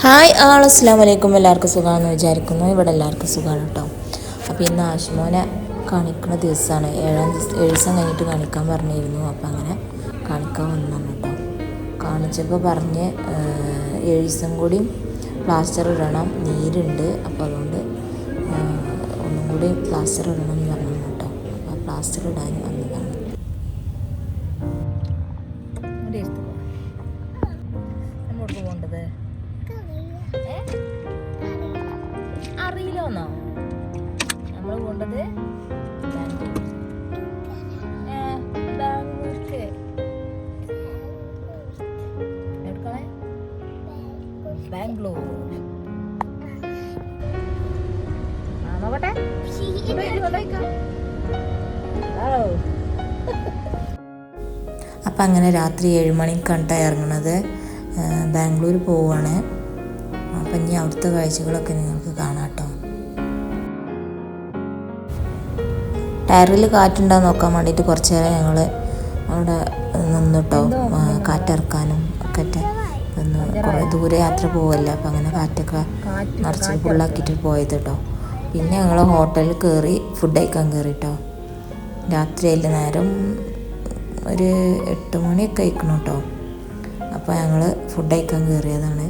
Hi അസ്സലാമു അലൈക്കും. എല്ലാവർക്കും സുഖമാണെന്ന് വിചാരിക്കുന്നു. ഇവിടെ എല്ലാവർക്കും സുഖമാണ് കേട്ടോ. അപ്പോൾ ഇന്ന് ആശുമോനെ കാണിക്കുന്ന ദിവസമാണ്. 7 ദിവസം കഴിഞ്ഞിട്ട് കാണിക്കാൻ പറഞ്ഞിരുന്നു. അപ്പോൾ അങ്ങനെ കാണിക്കാൻ വന്നതാണ് കേട്ടോ. കാണിച്ചപ്പോൾ പറഞ്ഞ് 7 ദിവസം കൂടി പ്ലാസ്റ്റർ ഇടണം, നീരുണ്ട്, അപ്പോൾ അതുകൊണ്ട് ഒന്നും കൂടി പ്ലാസ്റ്റർ ഇടണം എന്ന് പറഞ്ഞു കേട്ടോ. അപ്പോൾ പ്ലാസ്റ്റർ ഇടാൻ വന്നതാണ്. അറിയില്ലോന്നോ നമ്മൾ പോണ്ടത് ബാംഗ്ലൂർക്ക്. എവിടേക്കാണ്? ബാംഗ്ലൂർ. നോക്കട്ടെ. അപ്പം അങ്ങനെ രാത്രി 7 മണിക്കാണ് ഇറങ്ങുന്നത്. ബാംഗ്ലൂർ പോവാണ്. അപ്പം ഇനി അവിടുത്തെ കാഴ്ചകളൊക്കെ നിങ്ങൾക്ക് കാണാം കേട്ടോ. ടയറിൽ കാറ്റുണ്ടാകുന്ന നോക്കാൻ വേണ്ടിയിട്ട് കുറച്ച് നേരം ഞങ്ങൾ അവിടെ നിന്നിട്ടോ, കാറ്റിറക്കാനും ഒക്കെ ഒന്ന് കുറേ ദൂരെ യാത്ര പോവല്ലേ. അപ്പം അങ്ങനെ കാറ്റൊക്കെ നിറച്ച് ഫുള്ളാക്കിയിട്ട് പോയത് കേട്ടോ. പിന്നെ ഞങ്ങൾ ഹോട്ടലിൽ കയറി ഫുഡ് കഴിക്കാൻ കയറി കേട്ടോ. രാത്രിയിൽ നേരം ഒരു 8 മണിയൊക്കെ കഴിക്കണം കേട്ടോ. അപ്പോൾ ഞങ്ങൾ ഫുഡ് കഴിക്കാൻ കയറിയതാണ്.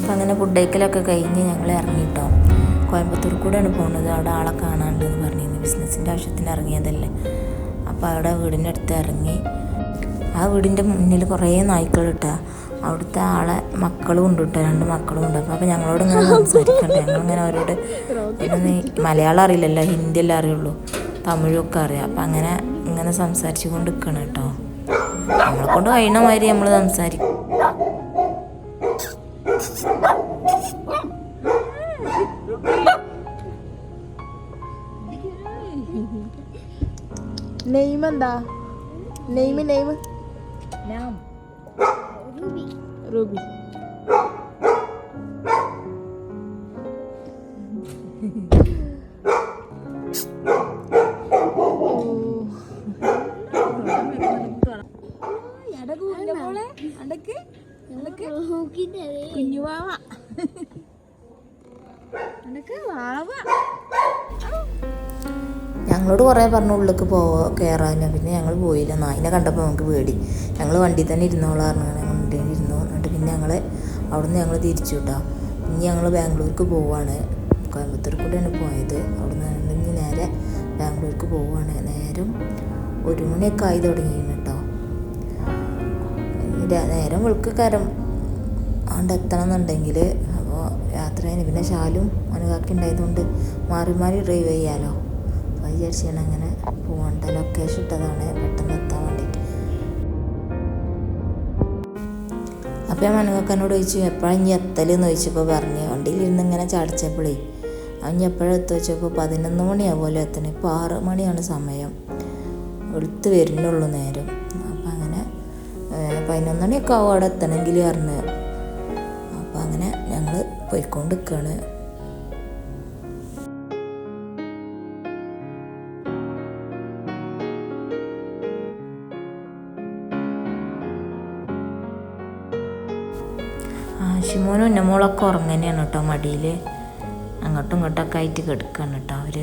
അപ്പം അങ്ങനെ ഫുഡ് കഴിക്കലൊക്കെ കഴിഞ്ഞ് ഞങ്ങൾ ഇറങ്ങിയിട്ടോ. കോയമ്പത്തൂർ കൂടെയാണ് പോകുന്നത്. അവിടെ ആളെ കാണാണ്ടെന്ന് പറഞ്ഞിരുന്നു. ബിസിനസ്സിൻ്റെ ആവശ്യത്തിന് ഇറങ്ങിയതല്ലേ. അപ്പോൾ അവിടെ വീടിൻ്റെ അടുത്ത് ഇറങ്ങി. ആ വീടിൻ്റെ മുന്നിൽ കുറേ നായ്ക്കളിട്ടാ. അവിടുത്തെ ആളെ മക്കളും ഉണ്ട് കേട്ടോ, 2 മക്കളും ഉണ്ട്. അപ്പോൾ ഞങ്ങളോട് ഇങ്ങനെ സംസാരിക്കണ്ടേ. ഞങ്ങളിങ്ങനെ അവരോട് മലയാളം അറിയില്ലല്ലോ, ഹിന്ദിയെല്ലാം അറിയുള്ളൂ, തമിഴൊക്കെ അറിയാം. അപ്പം അങ്ങനെ ഇങ്ങനെ സംസാരിച്ചു കൊണ്ട് നിൽക്കണം കേട്ടോ. നമ്മളെ കൊണ്ട് കഴിയണ മാതിരി നമ്മൾ സംസാരിക്കും. നെയ്മ് എന്താ? Name Ruby. കുഞ്ഞുവാവ ഞങ്ങളോട് കുറേ പറഞ്ഞു ഉള്ളിലേക്ക് കയറാൻ. പിന്നെ ഞങ്ങൾ പോയില്ല. നായിനെ കണ്ടപ്പോൾ നമുക്ക് പേടി. ഞങ്ങൾ വണ്ടി തന്നെ ഇരുന്നോളായിരുന്നു. വണ്ടിയിൽ ഇരുന്നു. എന്നിട്ട് പിന്നെ ഞങ്ങൾ അവിടുന്ന് ഞങ്ങൾ തിരിച്ചു കേട്ടോ. ഇനി ഞങ്ങൾ ബാംഗ്ലൂർക്ക് പോവുകയാണ്. കോയമ്പത്തൂർ കൂടെയാണ് പോയത്. അവിടുന്ന് ഇനി നേരെ ബാംഗ്ലൂർക്ക് പോവുകയാണ്. നേരം 1 മണിയൊക്കെ ആയി തുടങ്ങിയിരുന്നു കേട്ടോ. നേരം വെളുക്കക്കാരം അവിടെ എത്തണം എന്നുണ്ടെങ്കിൽ. അപ്പോൾ യാത്ര ചെയ്യുന്നത് പിന്നെ ശാലും അനുകാക്കി ഉണ്ടായതുകൊണ്ട് മാറി മാറി ഡ്രൈവ് ചെയ്യാമല്ലോ. അപ്പോൾ വിചാരിച്ചാണ് അങ്ങനെ പോകേണ്ട. ലൊക്കേഷൻ ഇട്ടതാണ് പെട്ടെന്ന് എത്താൻ വേണ്ടിയിട്ട്. അപ്പോൾ ഞാൻ അനുകാക്കനോട് ചോദിച്ചു എപ്പോഴാണ് ഇനി എത്തലെന്ന് ചോദിച്ചപ്പോൾ പറഞ്ഞ് വണ്ടിയിലിരുന്ന് ഇങ്ങനെ ചാടിച്ചപ്പോഴേ അവൻ എപ്പോഴും എത്തുക വെച്ചപ്പോൾ 11 മണിയാവുമല്ലോ എത്തണേ. ഇപ്പോൾ 6 മണിയാണ് സമയം. വെളുത്ത് വരുന്നുള്ളൂ നേരം. അപ്പം അങ്ങനെ 11 മണിയൊക്കെ ആവും അവിടെ എത്തണമെങ്കിൽ പറഞ്ഞ്. അപ്പം അങ്ങനെ ഞങ്ങൾ പോയിക്കൊണ്ട് നിൽക്കുകയാണ്. ആശുമോനും ഉന്നമോളൊക്കെ ഉറങ്ങനെയാണ് കേട്ടോ. മടിയിൽ അങ്ങോട്ടും ഇങ്ങോട്ടൊക്കെ ആയിട്ട് കിടക്കുകയാണ് കേട്ടോ അവർ.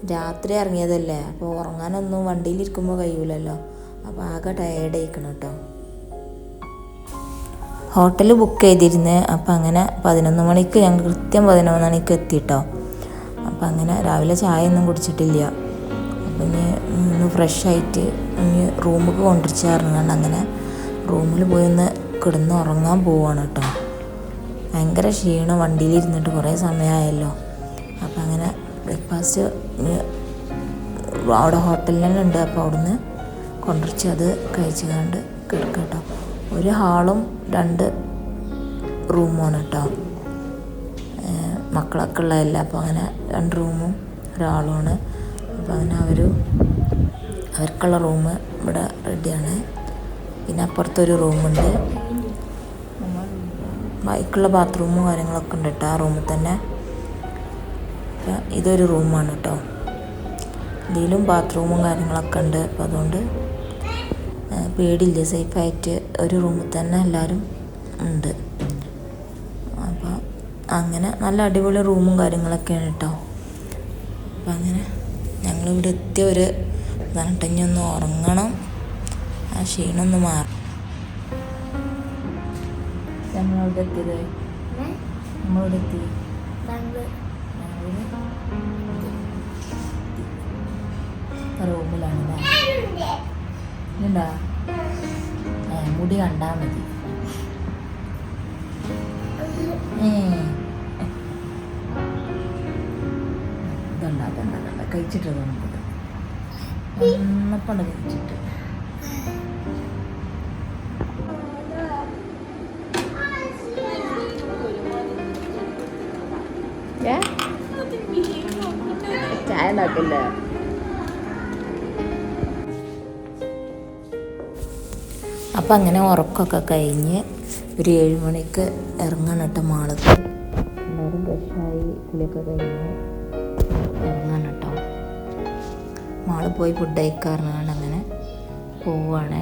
രാത്രി ഇറങ്ങിയതല്ലേ, അപ്പോൾ ഉറങ്ങാനൊന്നും വണ്ടിയിലിരിക്കുമ്പോൾ കഴിയൂലല്ലോ. അപ്പോൾ ആകെ ടയേർഡായിക്കണം കേട്ടോ. ഹോട്ടൽ ബുക്ക് ചെയ്തിരുന്നത്. അപ്പം അങ്ങനെ 11 മണിക്ക് ഞങ്ങൾ കൃത്യം 11 മണിക്ക് എത്തിയിട്ടോ. അപ്പം അങ്ങനെ രാവിലെ ചായ ഒന്നും കുടിച്ചിട്ടില്ല. പിന്നെ ഒന്ന് ഫ്രഷായിട്ട് ഇനി റൂമിൽ കൊണ്ടിരിച്ചാറുണ്ട്. അങ്ങനെ റൂമിൽ പോയി ഒന്ന് കിടന്ന് ഉറങ്ങാൻ പോവാണ് കേട്ടോ. ഭയങ്കര ക്ഷീണം, വണ്ടിയിലിരുന്നിട്ട് കുറേ സമയമായല്ലോ. അപ്പം അങ്ങനെ ബ്രേക്ക്ഫാസ്റ്റ് അവിടെ ഹോട്ടലിൽ തന്നെ ഉണ്ട്. അപ്പോൾ അവിടുന്ന് കൊണ്ടുവച്ച് അത് കഴിച്ച് കണ്ട് കിടക്കുക കേട്ടോ. ഒരു ഹാളും 2 റൂമുമാണ് കേട്ടോ. മക്കളൊക്കെ ഉള്ളതല്ല. അപ്പോൾ അങ്ങനെ 2 റൂമും ഒരാളുമാണ്. അപ്പോൾ അങ്ങനെ അവർക്കുള്ള റൂം ഇവിടെ റെഡിയാണ്. പിന്നെ അപ്പുറത്തൊരു റൂമുണ്ട്, ബൈക്കുള്ള ബാത്റൂമും കാര്യങ്ങളൊക്കെ ഉണ്ട് കേട്ടോ ആ റൂമിൽ തന്നെ. അപ്പം ഇതൊരു റൂമാണ് കേട്ടോ. ഇതിലും ബാത്റൂമും കാര്യങ്ങളൊക്കെ ഉണ്ട്. അപ്പം അതുകൊണ്ട് പേടിയില്ല, സേഫായിട്ട് ഒരു റൂമിൽ തന്നെ എല്ലാവരും ഉണ്ട്. അപ്പോൾ അങ്ങനെ നല്ല അടിപൊളി റൂമും കാര്യങ്ങളൊക്കെയാണ് കേട്ടോ. അപ്പം അങ്ങനെ ഞങ്ങളിവിടെ എത്തിയ ഒരു ഇനി ഒന്ന് ഉറങ്ങണം, ആ ക്ഷീണമൊന്ന് മാറും. നമ്മളിവിടെ എത്തിയത് നമ്മളിവിടെ എത്തി റൂമിലാണല്ലേ. എന്താ മുടി കണ്ടാൽ മതി. ഇതുണ്ട കഴിച്ചിട്ട് നമുക്കത് ഒന്നപ്പണ്ട് കഴിച്ചിട്ട് ചായ ഉണ്ടാക്കില്ലേ. അപ്പം അങ്ങനെ ഉറക്കമൊക്കെ കഴിഞ്ഞ് ഒരു 7 മണിക്ക് ഇറങ്ങണം കേട്ടോ മാളത്ത്. എല്ലാവരും ഫ്രഷായി കുളിയൊക്കെ കഴിഞ്ഞ് ഇറങ്ങണം കേട്ടോ. മാളിൽ പോയി ഫുഡ് കഴിക്കാറുണ്ട്. അങ്ങനെ പോവുകയാണ്.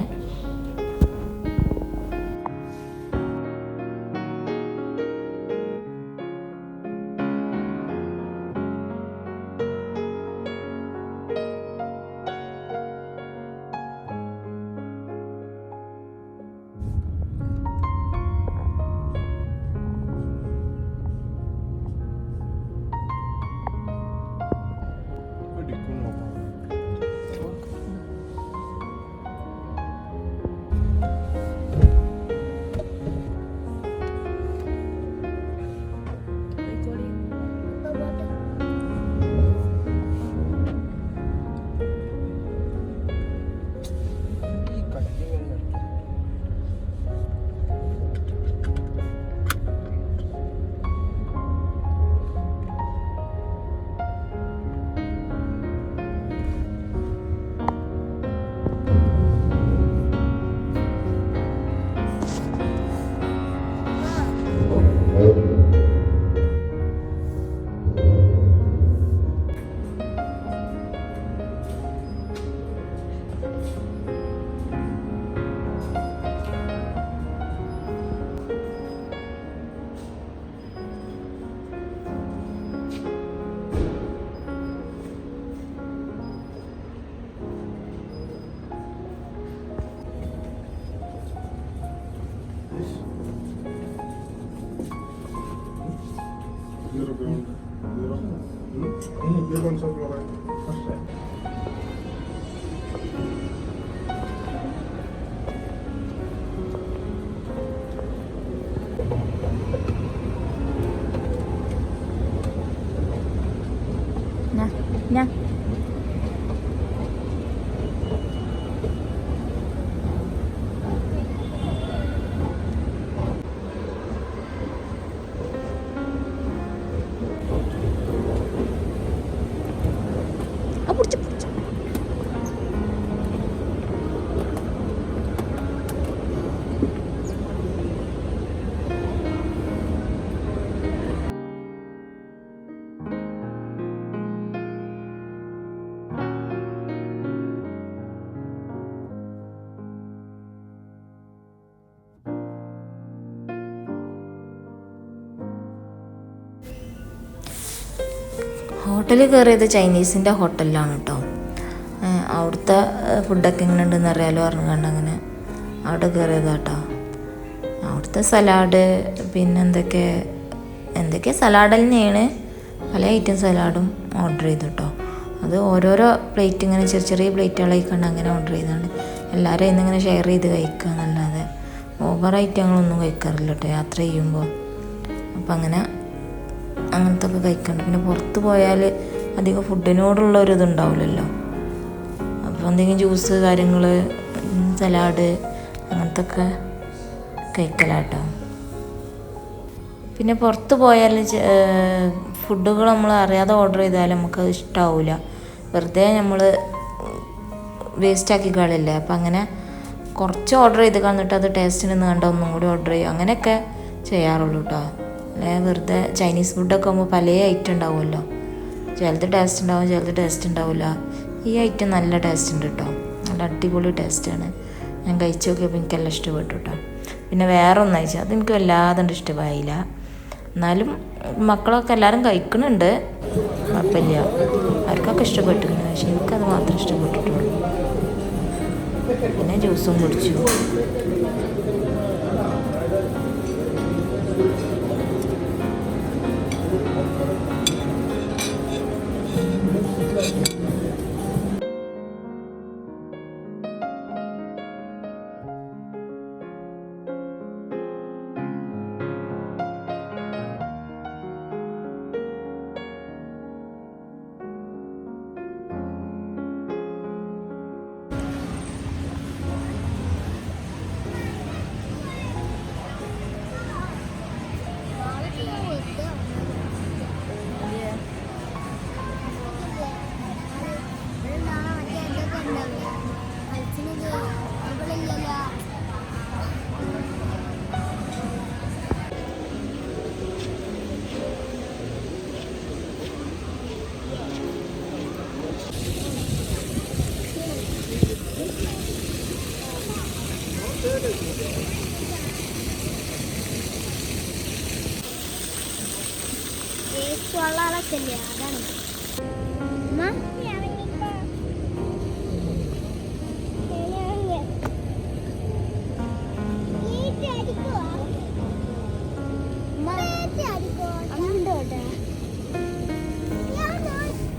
Nha. Pucha. ഹോട്ടലിൽ കയറിയത് ചൈനീസിൻ്റെ ഹോട്ടലിലാണ് കേട്ടോ. അവിടുത്തെ ഫുഡൊക്കെ എങ്ങനെ ഉണ്ടെന്ന് അറിയാലോ പറഞ്ഞുകൊണ്ട് അങ്ങനെ അവിടെ കയറിയതാണ് കേട്ടോ. അവിടുത്തെ സലാഡ് പിന്നെ എന്തൊക്കെ സലാഡ് തന്നെയാണ്. പല ഐറ്റം സലാഡും ഓർഡർ ചെയ്തു കേട്ടോ. അത് ഓരോരോ പ്ലേറ്റ് ഇങ്ങനെ ചെറിയ ചെറിയ പ്ലേറ്റുകളായിക്കൊണ്ട് അങ്ങനെ ഓർഡർ ചെയ്താണ്. എല്ലാവരും ഇന്നിങ്ങനെ ഷെയർ ചെയ്ത് കഴിക്കുക എന്നല്ലാതെ ഓവറായിട്ട് ഞങ്ങളൊന്നും കഴിക്കാറില്ല കേട്ടോ യാത്ര ചെയ്യുമ്പോൾ. അപ്പം അങ്ങനത്തെ ഒക്കെ കഴിക്കുന്നുണ്ട്. പിന്നെ പുറത്ത് പോയാൽ അധികം ഫുഡിനോടുള്ള ഒരു ഇതുണ്ടാവില്ലല്ലോ. അപ്പോൾ എന്തെങ്കിലും ജ്യൂസ് കാര്യങ്ങൾ, സലാഡ് അങ്ങനത്തെ ഒക്കെ കഴിക്കലാട്ടോ. പിന്നെ പുറത്ത് പോയാൽ ഫുഡുകൾ നമ്മൾ അറിയാതെ ഓർഡർ ചെയ്താൽ നമുക്കത് ഇഷ്ടമാവില്ല. വെറുതെ നമ്മൾ വേസ്റ്റാക്കി കളില്ലേ. അപ്പം അങ്ങനെ കുറച്ച് ഓർഡർ ചെയ്ത് കളഞ്ഞിട്ട് അത് ടേസ്റ്റിന് നിന്ന് കണ്ട ഒന്നും കൂടി ഓർഡർ ചെയ്യും. അങ്ങനെയൊക്കെ ചെയ്യാറുള്ളൂ കേട്ടോ. അല്ലെ വെറുതെ ചൈനീസ് ഫുഡൊക്കെ ആകുമ്പോൾ പല ഐറ്റം ഉണ്ടാവുമല്ലോ. ചിലത് ടേസ്റ്റ് ഉണ്ടാവും, ചിലത് ടേസ്റ്റ് ഉണ്ടാവില്ല. ഈ ഐറ്റം നല്ല ടേസ്റ്റ് ഉണ്ട് കേട്ടോ, നല്ല അടിപൊളി ടേസ്റ്റാണ്. ഞാൻ കഴിച്ച് നോക്കിയപ്പോൾ എനിക്കെല്ലാം ഇഷ്ടപ്പെട്ടു കേട്ടോ. പിന്നെ വേറെ ഒന്ന് കഴിച്ചാൽ അതെനിക്ക് വല്ലാതെ ഇഷ്ടമായില്ല. എന്നാലും മക്കളൊക്കെ എല്ലാവരും കഴിക്കുന്നുണ്ട്, കുഴപ്പമില്ല, അവർക്കൊക്കെ ഇഷ്ടപ്പെട്ടിരുന്നു. പക്ഷെ എനിക്കത് മാത്രമേ ഇഷ്ടപ്പെട്ടിട്ടുള്ളൂ. പിന്നെ ജ്യൂസും കുടിച്ചു. അതാണ്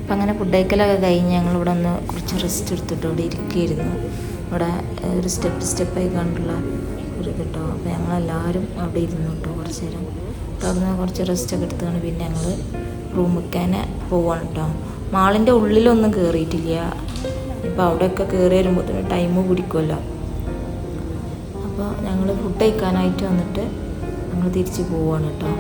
അപ്പം അങ്ങനെ ഫുഡ് കഴിക്കലൊക്കെ കഴിഞ്ഞ് ഞങ്ങളിവിടെ ഒന്ന് കുറച്ച് റെസ്റ്റ് എടുത്തിട്ട് ഇവിടെ ഇരിക്കുകയായിരുന്നു. ഇവിടെ ഒരു സ്റ്റെപ്പായി കണ്ടുള്ള ഒരു കേട്ടോ. അപ്പോൾ ഞങ്ങളെല്ലാവരും അവിടെ ഇരുന്നു കേട്ടോ കുറച്ച് നേരം. തുടർന്ന് കുറച്ച് റെസ്റ്റൊക്കെ എടുത്താണ് പിന്നെ ഞങ്ങൾ റൂമിൽ പോവാണ് കേട്ടോ. മാളിൻ്റെ ഉള്ളിലൊന്നും കയറിയിട്ടില്ല. ഇപ്പോൾ അവിടെയൊക്കെ കയറി വരുമ്പോൾ ടൈം പിടിക്കുമല്ലോ. അപ്പോൾ ഞങ്ങൾ ഫുഡ് കഴിക്കാനായിട്ട് വന്നിട്ട് ഞങ്ങൾ തിരിച്ച് പോവാണ് കേട്ടോ.